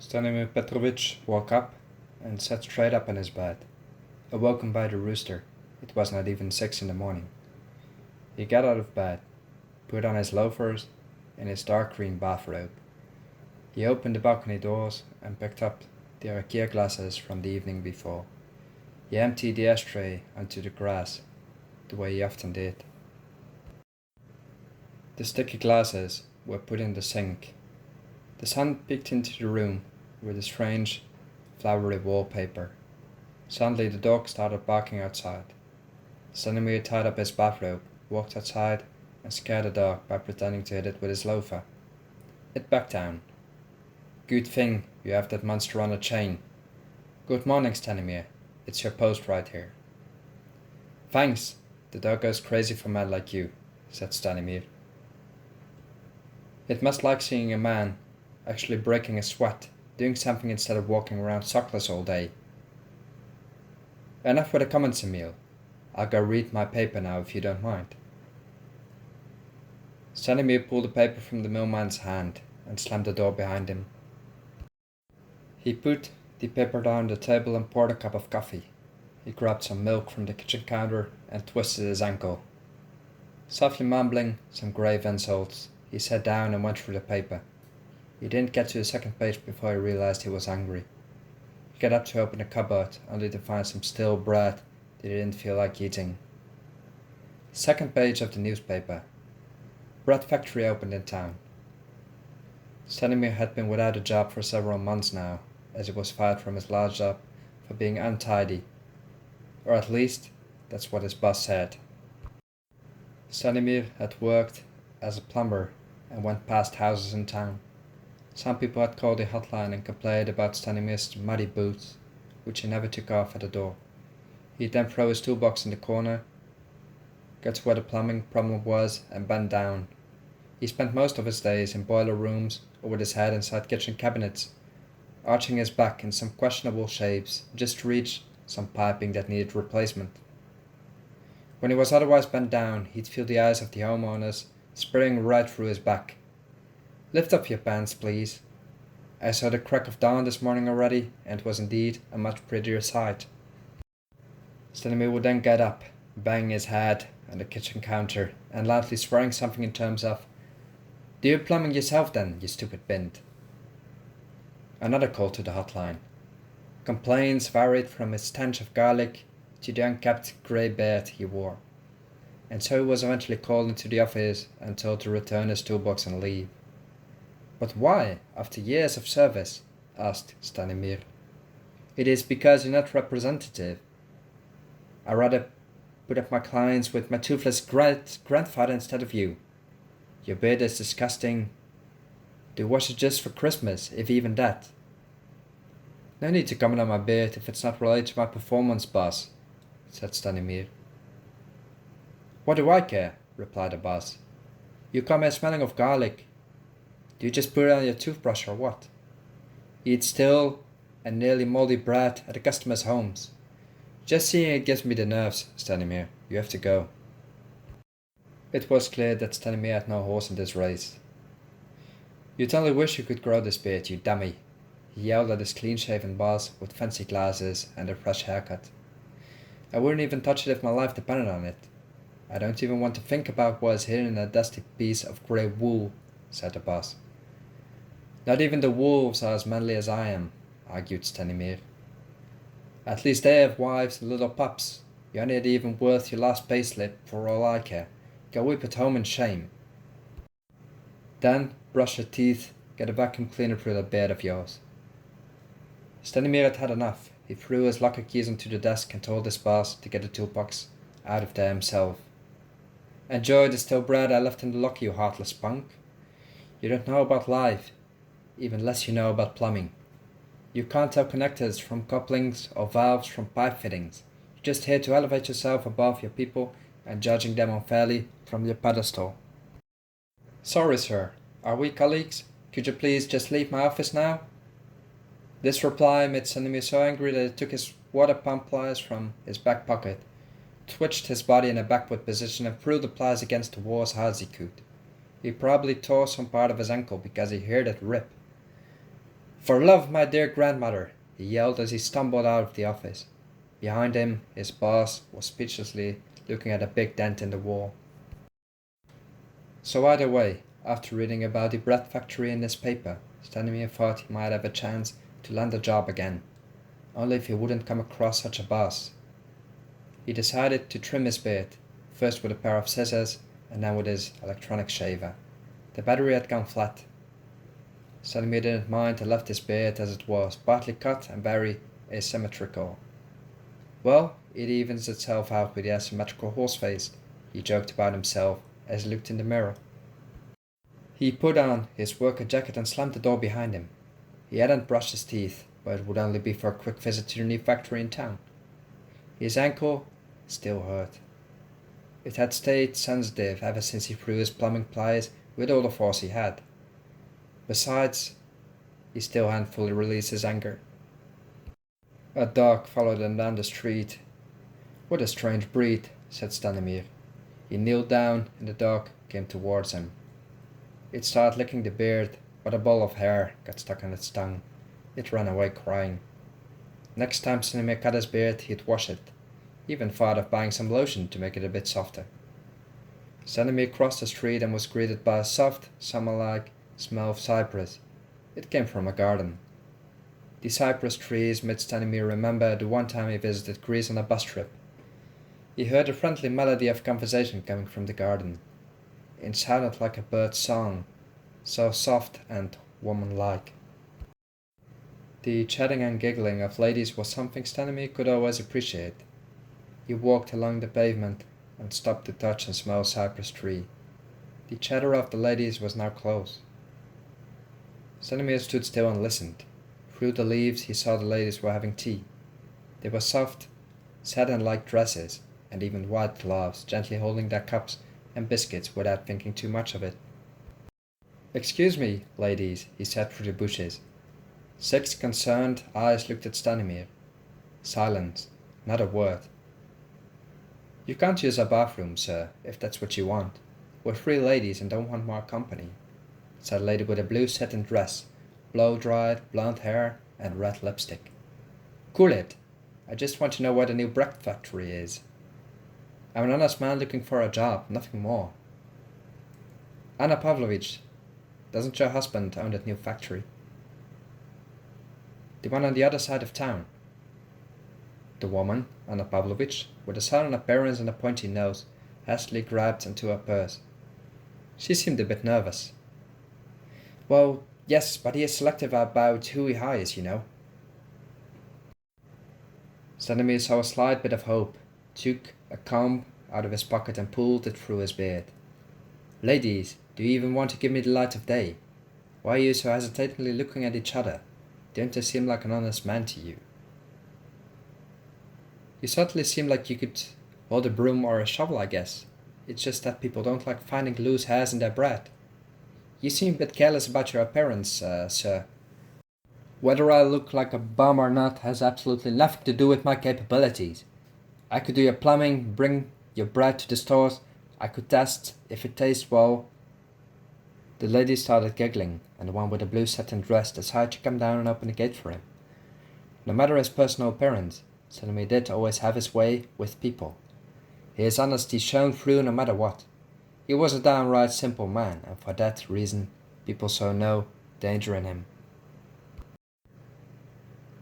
Stanimir Petrovich woke up and sat straight up in his bed, awoken by the rooster. It was not even 6 in the morning. He got out of bed, put on his loafers and his dark green bathrobe. He opened the balcony doors and picked up the IKEA glasses from the evening before. He emptied the ashtray onto the grass, the way he often did. The sticky glasses were put in the sink. The sun peeked into the room with a strange, flowery wallpaper. Suddenly the dog started barking outside. Stanimir tied up his bathrobe, walked outside, and scared the dog by pretending to hit it with his loafer. It backed down. Good thing you have that monster on a chain. Good morning, Stanimir. It's your post right here. Thanks. The dog goes crazy for men like you, said Stanimir. It must like seeing a man actually breaking a sweat, doing something instead of walking around sockless all day. Enough with the comments, Emil. I'll go read my paper now if you don't mind. Stanimir pulled the paper from the millman's hand and slammed the door behind him. He put the paper down on the table and poured a cup of coffee. He grabbed some milk from the kitchen counter and twisted his ankle. Softly mumbling some grave insults, he sat down and went through the paper. He didn't get to the second page before he realized he was hungry. He got up to open the cupboard, only to find some stale bread that he didn't feel like eating. Second page of the newspaper. Bread factory opened in town. Stanimir had been without a job for several months now, as he was fired from his last job for being untidy. Or at least, that's what his boss said. Stanimir had worked as a plumber and went past houses in town. Some people had called the hotline and complained about Stanimir's muddy boots, which he never took off at the door. He'd then throw his toolbox in the corner, get to where the plumbing problem was, and bend down. He spent most of his days in boiler rooms or with his head inside kitchen cabinets, arching his back in some questionable shapes just to reach some piping that needed replacement. When he was otherwise bent down, he'd feel the eyes of the homeowners spraying right through his back. Lift up your pants, please. I saw the crack of dawn this morning already, and it was indeed a much prettier sight. Stanimir would then get up, banging his head on the kitchen counter, and loudly swearing something in terms of, "Do your plumbing yourself then, you stupid bint." Another call to the hotline. Complaints varied from his stench of garlic to the unkempt grey beard he wore, and so he was eventually called into the office and told to return his toolbox and leave. "But why, after years of service?" asked Stanimir. "It is because you're not representative. I'd rather put up my clients with my toothless grandfather instead of you. Your beard is disgusting. Do wash it just for Christmas, if even that." "No need to comment on my beard if it's not related to my performance, boss," said Stanimir. "What do I care?" replied the boss. "You come here smelling of garlic. Do you just put it on your toothbrush or what? You eat stale and nearly moldy bread at the customers' homes. Just seeing it gives me the nerves, Stanimir. You have to go." It was clear that Stanimir had no horse in this race. "You'd only wish you could grow this beard, you dummy," he yelled at his clean-shaven boss with fancy glasses and a fresh haircut. "I wouldn't even touch it if my life depended on it. I don't even want to think about what is hidden in a dusty piece of grey wool," said the boss. "Not even the wolves are as manly as I am," argued Stanimir. "At least they have wives and little pups. You're not even worth your last payslip for all I care. Go whip it home in shame. Then brush your teeth, get a vacuum cleaner through that beard of yours." Stanimir had had enough. He threw his locker keys onto the desk and told his boss to get the toolbox out of there himself. "Enjoy the stale bread I left in the locker, you heartless punk. You don't know about life, even less you know about plumbing. You can't tell connectors from couplings or valves from pipe fittings. You're just here to elevate yourself above your people and judging them unfairly from your pedestal." "Sorry, sir. Are we colleagues? Could you please just leave my office now?" This reply made Stanimir so angry that he took his water pump pliers from his back pocket, twitched his body in a backward position, and threw the pliers against the wall as hard as he could. He probably tore some part of his ankle because he heard it rip. For love, my dear grandmother, he yelled as he stumbled out of the office. Behind him, his boss was speechlessly looking at a big dent in the wall. So either way, after reading about the bread factory in his paper, Stanimir thought he might have a chance to land a job again, only if he wouldn't come across such a boss. He decided to trim his beard, first with a pair of scissors and then with his electronic shaver. The battery had gone flat. Stanimir didn't mind and left his beard as it was, partly cut and very asymmetrical. Well, it evens itself out with the asymmetrical horse face, he joked about himself as he looked in the mirror. He put on his worker jacket and slammed the door behind him. He hadn't brushed his teeth, but it would only be for a quick visit to the new factory in town. His ankle still hurt. It had stayed sensitive ever since he threw his plumbing pliers with all the force he had. Besides, he still hadn't fully released his anger. A dog followed him down the street. What a strange breed, said Stanimir. He kneeled down and the dog came towards him. It started licking the beard, but a ball of hair got stuck on its tongue. It ran away crying. Next time Stanimir cut his beard, he'd wash it. He even thought of buying some lotion to make it a bit softer. Stanimir crossed the street and was greeted by a soft, summer-like smell of cypress. It came from a garden. The cypress trees made Stanimir remember the one time he visited Greece on a bus trip. He heard a friendly melody of conversation coming from the garden. It sounded like a bird's song, so soft and woman-like. The chatting and giggling of ladies was something Stanimir could always appreciate. He walked along the pavement and stopped to touch and smell a cypress tree. The chatter of the ladies was now close. Stanimir stood still and listened. Through the leaves he saw the ladies were having tea. They were soft, satin-like dresses, and even white gloves, gently holding their cups and biscuits without thinking too much of it. "Excuse me, ladies," he said through the bushes. 6 concerned eyes looked at Stanimir. Silence, not a word. "You can't use our bathroom, sir, if that's what you want. We're 3 ladies and don't want more company," said a lady with a blue satin dress, blow-dried blonde hair, and red lipstick. "Cool it. I just want to know where the new bread factory is. I'm an honest man looking for a job, nothing more." "Anna Pavlovich, doesn't your husband own that new factory?" "The one on the other side of town." The woman, Anna Pavlovich, with a southern appearance and a pointy nose, hastily grabbed into her purse. She seemed a bit nervous. "Well, yes, but he is selective about who he hires, you know." Stanimir saw a slight bit of hope, took a comb out of his pocket and pulled it through his beard. "Ladies, do you even want to give me the light of day? Why are you so hesitatingly looking at each other? Don't I seem like an honest man to you?" "You certainly seem like you could hold a broom or a shovel, I guess. It's just that people don't like finding loose hairs in their bread. You seem a bit careless about your appearance, sir. Whether I look like a bum or not has absolutely nothing to do with my capabilities. I could do your plumbing, bring your bread to the stores, I could test if it tastes well." The lady started giggling, and the one with the blue satin dress decided to come down and open the gate for him. No matter his personal appearance, Stanimir did always have his way with people. His honesty shone through no matter what. He was a downright simple man, and for that reason people saw no danger in him.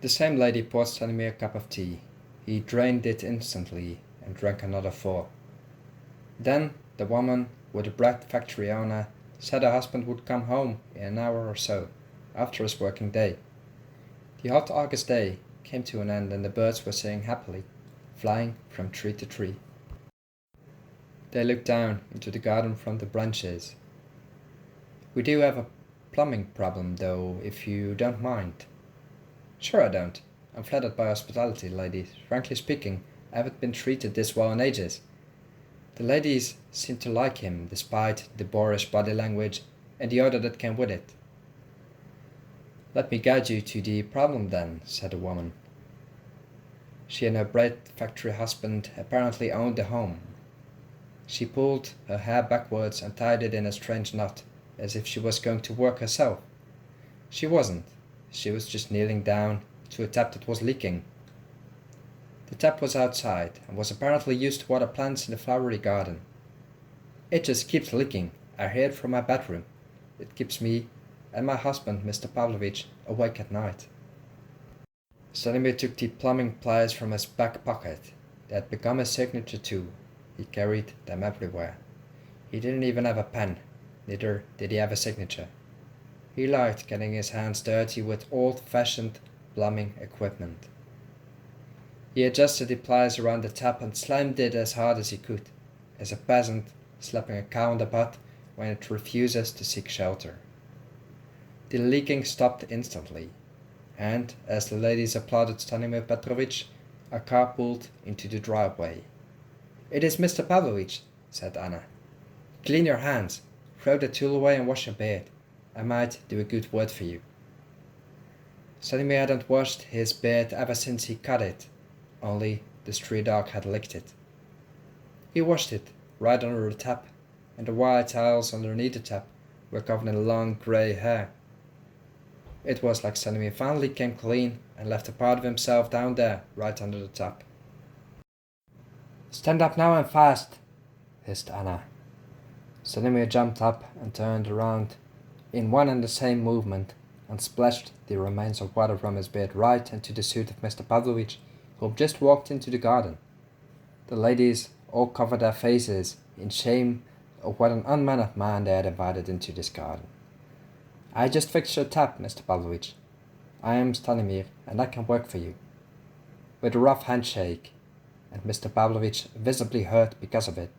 The same lady poured Stanimir a cup of tea. He drained it instantly and drank another 4. Then the woman with the bread factory owner said her husband would come home in an hour or so, after his working day. The hot August day came to an end and the birds were singing happily, flying from tree to tree. They looked down into the garden from the branches. "We do have a plumbing problem, though, if you don't mind." "Sure I don't. I'm flattered by hospitality, ladies. Frankly speaking, I haven't been treated this well in ages." The ladies seemed to like him, despite the boorish body language and the odor that came with it. "Let me guide you to the problem then," said the woman. She and her bread factory husband apparently owned the home. She pulled her hair backwards and tied it in a strange knot, as if she was going to work herself. She wasn't. she was just kneeling down to a tap that was leaking. The tap was outside and was apparently used to water plants in the flowery garden. It just keeps leaking. I hear it from my bedroom. It keeps me and my husband, Mr. Pavlovich, awake at night. Stanimir took the plumbing pliers from his back pocket. They had become his signature too. He carried them everywhere. He didn't even have a pen, neither did he have a signature. He liked getting his hands dirty with old-fashioned plumbing equipment. He adjusted the pliers around the tap and slammed it as hard as he could, as a peasant slapping a cow on the butt when it refuses to seek shelter. The leaking stopped instantly, and as the ladies applauded Stanimir Petrovich, a car pulled into the driveway. "It is Mr. Pavlovich," said Anna. "Clean your hands, throw the tool away and wash your beard. I might do a good word for you." Stanimir hadn't washed his beard ever since he cut it, only the stray dog had licked it. He washed it right under the tap, and the white tiles underneath the tap were covered in long grey hair. It was like Stanimir finally came clean and left a part of himself down there right under the tap. "Stand up now and fast," hissed Anna. Stanimir jumped up and turned around in one and the same movement and splashed the remains of water from his beard right into the suit of Mr. Pavlovich, who had just walked into the garden. The ladies all covered their faces in shame of what an unmannered man they had invited into this garden. "I just fixed your tap, Mr. Pavlovich. I am Stanimir, and I can work for you." With a rough handshake, and Mr. Pavlovich visibly hurt because of it,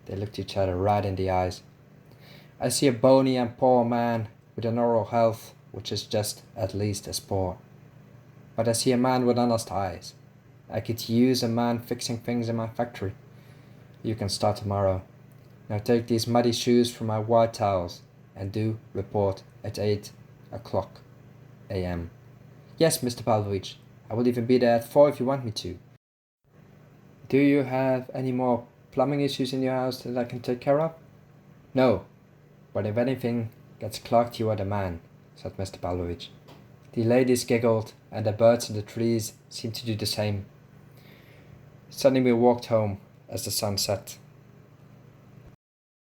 they looked each other right in the eyes. "I see a bony and poor man with an oral health which is just at least as poor. But I see a man with honest eyes. I could use a man fixing things in my factory. You can start tomorrow. Now take these muddy shoes from my white towels and do report at 8 a.m. "Yes, Mr. Pavlovich. I will even be there at 4 if you want me to." "Do you have any more plumbing issues in your house that I can take care of?" "No, but if anything gets clogged, you are the man," said Mr. Pavlovich. The ladies giggled, and the birds in the trees seemed to do the same. Stanimir walked home as the sun set.